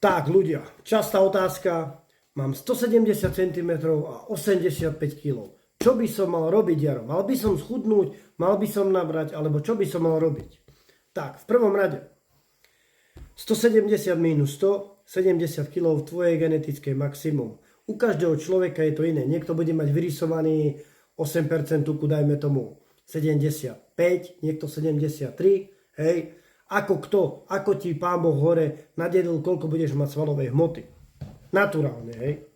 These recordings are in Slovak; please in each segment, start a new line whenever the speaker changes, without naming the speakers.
Tak, ľudia, častá otázka. Mám 170 cm a 85 kg. Čo by som mal robiť, Jaro? Mal by som schudnúť, mal by som nabrať, alebo čo by som mal robiť? Tak, v prvom rade. 170 minus 100, 70 kg tvoje genetické maximum. U každého človeka je to iné. Niekto bude mať vyrysovaný 8% tuku, dajme tomu 75, niekto 73, hej. Ako kto, ako ti Pán Boh hore nadelil, koľko budeš mať svalovej hmoty. Naturálne, hej.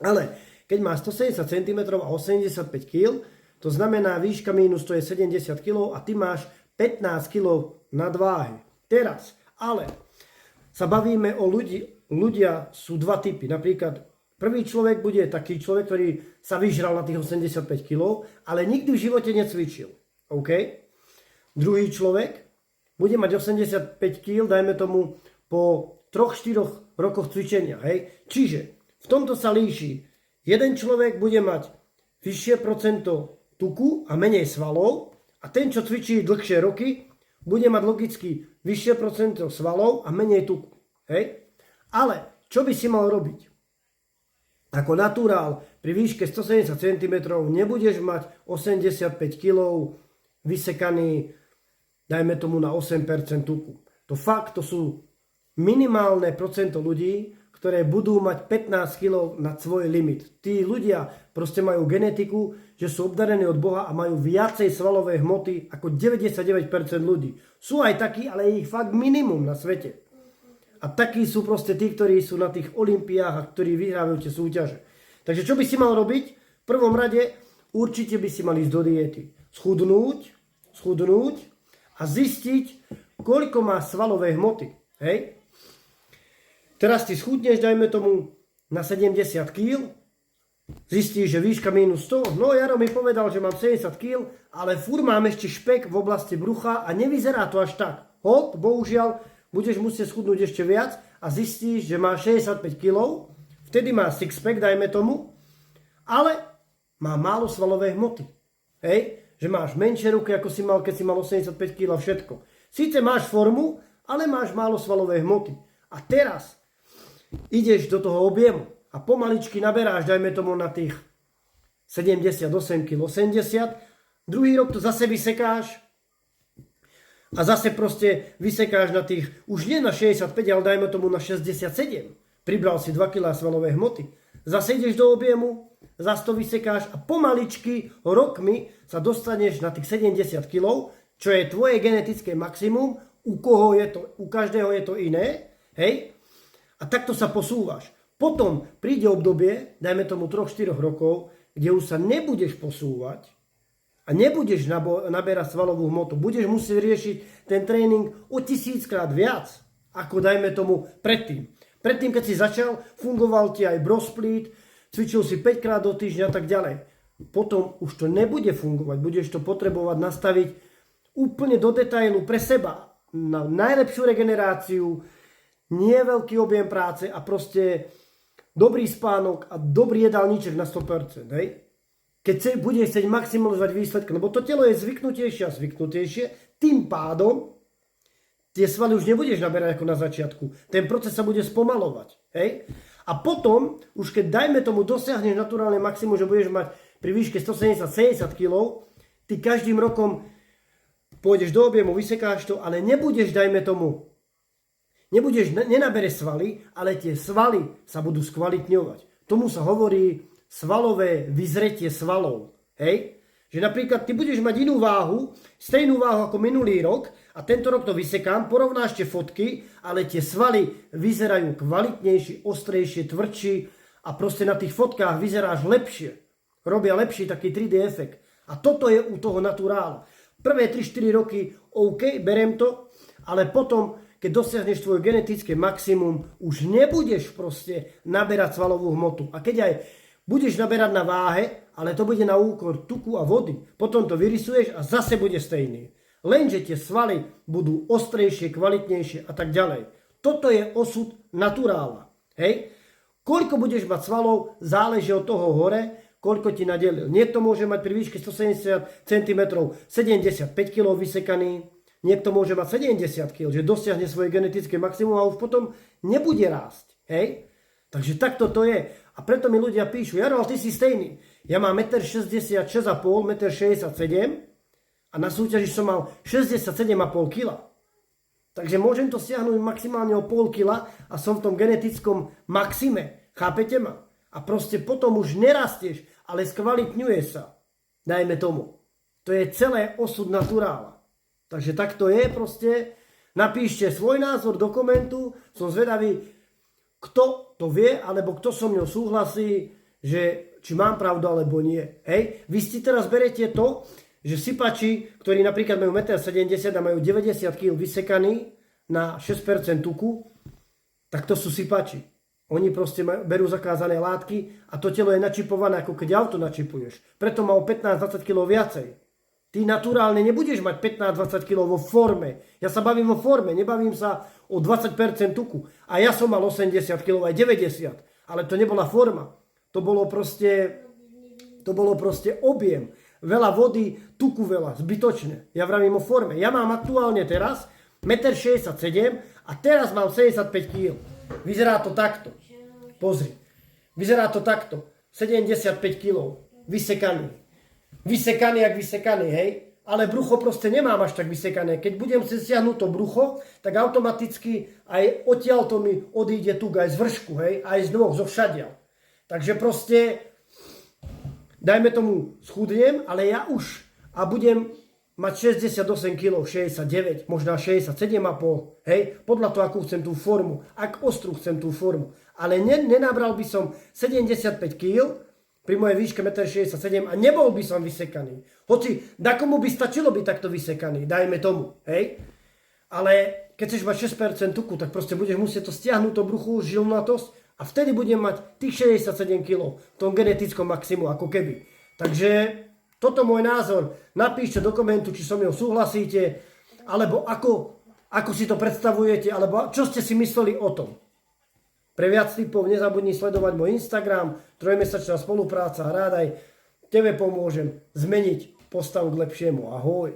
Ale keď máš 170 cm a 85 kg, to znamená výška mínus to je 70 kg a ty máš 15 kg nadváhy. Teraz, ale sa bavíme o ľudia sú dva typy. Napríklad prvý človek bude taký človek, ktorý sa vyžral na tých 85 kg, ale nikdy v živote necvičil. OK? Druhý človek bude mať 85 kg, dajme tomu, po 3-4 rokoch cvičenia. Hej? Čiže v tomto sa líši. Jeden človek bude mať vyššie procento tuku a menej svalov a ten, čo cvičí dlhšie roky, bude mať logicky vyššie procento svalov a menej tuku. Hej? Ale čo by si mal robiť? Ako naturál pri výške 170 cm nebudeš mať 85 kg vysekaný, dajme tomu na 8% tuku. To sú minimálne procento ľudí, ktoré budú mať 15 kg nad svoj limit. Tí ľudia proste majú genetiku, že sú obdarení od Boha a majú viacej svalovej hmoty ako 99% ľudí. Sú aj takí, ale je ich fakt minimum na svete. A takí sú proste tí, ktorí sú na tých olympiách a ktorí vyhrávajú tie súťaže. Takže čo by si mal robiť? V prvom rade určite by si mal ísť do diety. Schudnúť a zistiť, koľko má svalovej hmoty. Hej? Teraz ty schudneš, dajme tomu, na 70 kg, zistíš, že výška minus 100, no Jaro mi povedal, že mám 70 kg, ale furt mám ešte špek v oblasti brucha a nevyzerá to až tak. Bohužiaľ, budeš musieť schudnúť ešte viac a zistíš, že máš 65 kg, vtedy máš sixpack, dajme tomu, ale má málo svalovej hmoty. Hej? Že máš menšie ruky, ako si mal, keď si mal 85 kg a všetko. Síce máš formu, ale máš málo svalovej hmoty. A teraz ideš do toho objemu a pomaličky naberáš, dajme tomu na tých 78 kg, 80, druhý rok to zase vysekáš a zase proste vysekáš na tých, už nie na 65, ale dajme tomu na 67. Pribral si 2 kg svalovej hmoty. Zase ideš do objemu, zase to vysekáš a pomaličky, rokmi sa dostaneš na tých 70 kg, čo je tvoje genetické maximum, u každého je to iné, hej? A takto sa posúvaš. Potom príde obdobie, dajme tomu 3-4 rokov, kde už sa nebudeš posúvať a nebudeš naberať svalovú hmotu. Budeš musieť riešiť ten tréning o 1000-krát viac, ako dajme tomu predtým. Predtým, keď si začal, fungoval ti aj bro split, cvičil si 5 krát do týždňa a tak ďalej. Potom už to nebude fungovať, budeš to potrebovať nastaviť úplne do detailu pre seba, na najlepšiu regeneráciu, nie veľký objem práce a proste dobrý spánok a dobrý jedálniček na 100%. Hej? Keď budeš chcieť maximalizovať výsledky, lebo to telo je zvyknutejšie, tým pádom tie svaly už nebudeš naberať ako na začiatku. Ten proces sa bude spomalovať. Hej? A potom, už keď dajme tomu dosiahneš naturálne maximum, že budeš mať pri výške 170-70 kg, ty každým rokom pôjdeš do objemu, vysekáš to, ale nebudeš, dajme tomu, nenabereš svaly, ale tie svaly sa budú skvalitňovať. Tomu sa hovorí svalové vyzretie svalov. Hej? Že napríklad ty budeš mať inú váhu, stejnú váhu ako minulý rok a tento rok to vysekám, porovnáš tie fotky, ale tie svaly vyzerajú kvalitnejšie, ostrejšie, tvrdší a proste na tých fotkách vyzeráš lepšie. Robia lepší taký 3D efekt. A toto je u toho naturála. Prvé 3-4 roky OK, berem to, ale potom keď dosiahneš tvoje genetické maximum, už nebudeš proste naberať svalovú hmotu. A keď aj budeš naberať na váhe, ale to bude na úkor tuku a vody, potom to vyrysuješ a zase bude stejný. Lenže tie svaly budú ostrejšie, kvalitnejšie a tak ďalej. Toto je osud naturála. Hej? Koľko budeš mať svalov, záleží od toho hore, koľko ti nadelil. Niekto môže mať pri výške 170 cm 75 kg vysekaný, Niekto môže mať 70 kg, že dosiahne svoje genetické maximum a už potom nebude rásť. Hej? Takže takto to je. A preto mi ľudia píšu, Jaro, ale ty si stejný. Ja mám 1,66 m, 1,67 m a na súťaži som mal 67,5 kg. Takže môžem to stiahnuť maximálne o pol kila a som v tom genetickom maxime. Chápete ma? A proste potom už nerastieš, ale skvalitňuje sa. Dajme tomu. To je celé osud naturála. Takže tak to je proste. Napíšte svoj názor do komentu. Som zvedavý, kto to vie, alebo kto so mnou súhlasí, že či mám pravdu, alebo nie. Hej? Vy si teraz berete to, že sypači, ktorí napríklad majú 1,70 m a majú 90 kg vysekaný na 6% tuku, tak to sú sypači. Oni proste berú zakázané látky a to telo je načipované, ako keď auto načipuješ. Preto má o 15-20 kg viacej. Ty naturálne nebudeš mať 15-20 kg vo forme. Ja sa bavím o forme, nebavím sa o 20% tuku. A ja som mal 80 kg, aj 90. Ale to nebola forma. To bolo proste objem. Veľa vody, tuku veľa, zbytočne. Ja vravím o forme. Ja mám aktuálne teraz 1,67 m a teraz mám 75 kg. Vyzerá to takto. Pozri. Vyzerá to takto. 75 kg. Vysekaný. Vysekaný jak vysekaný, hej? Ale brucho proste nemám až tak vysekané. Keď budem chcieť stiahnuť to brucho, tak automaticky aj odtiaľ to mi odíde tuk aj z vršku, hej? Aj z nôh, zo všadiaľ. Takže proste, dajme tomu, schudnem, ale ja už a budem mať 68 kg, 69, možno 67,5, hej? Podľa toho, akú chcem tú formu, ak ostrú chcem tú formu. Ale nenabral by som 75 kg, pri mojej výške 1,67 m a nebol by som vysekaný. Hoci dakomu by stačilo byť takto vysekaný, dajme tomu, hej? Ale keď chceš mať 6% tuku, tak proste budeš musieť to stiahnuť, to bruchu, žilnatosť a vtedy budem mať tých 67 kg v tom genetickom maximu, ako keby. Takže toto môj názor. Napíšte do komentu, či so mnou súhlasíte, alebo ako si to predstavujete, alebo čo ste si mysleli o tom. Pre viac tipov nezabudni sledovať môj Instagram, 3-mesačná spolupráca a rád aj tebe pomôžem zmeniť postavu k lepšiemu. Ahoj.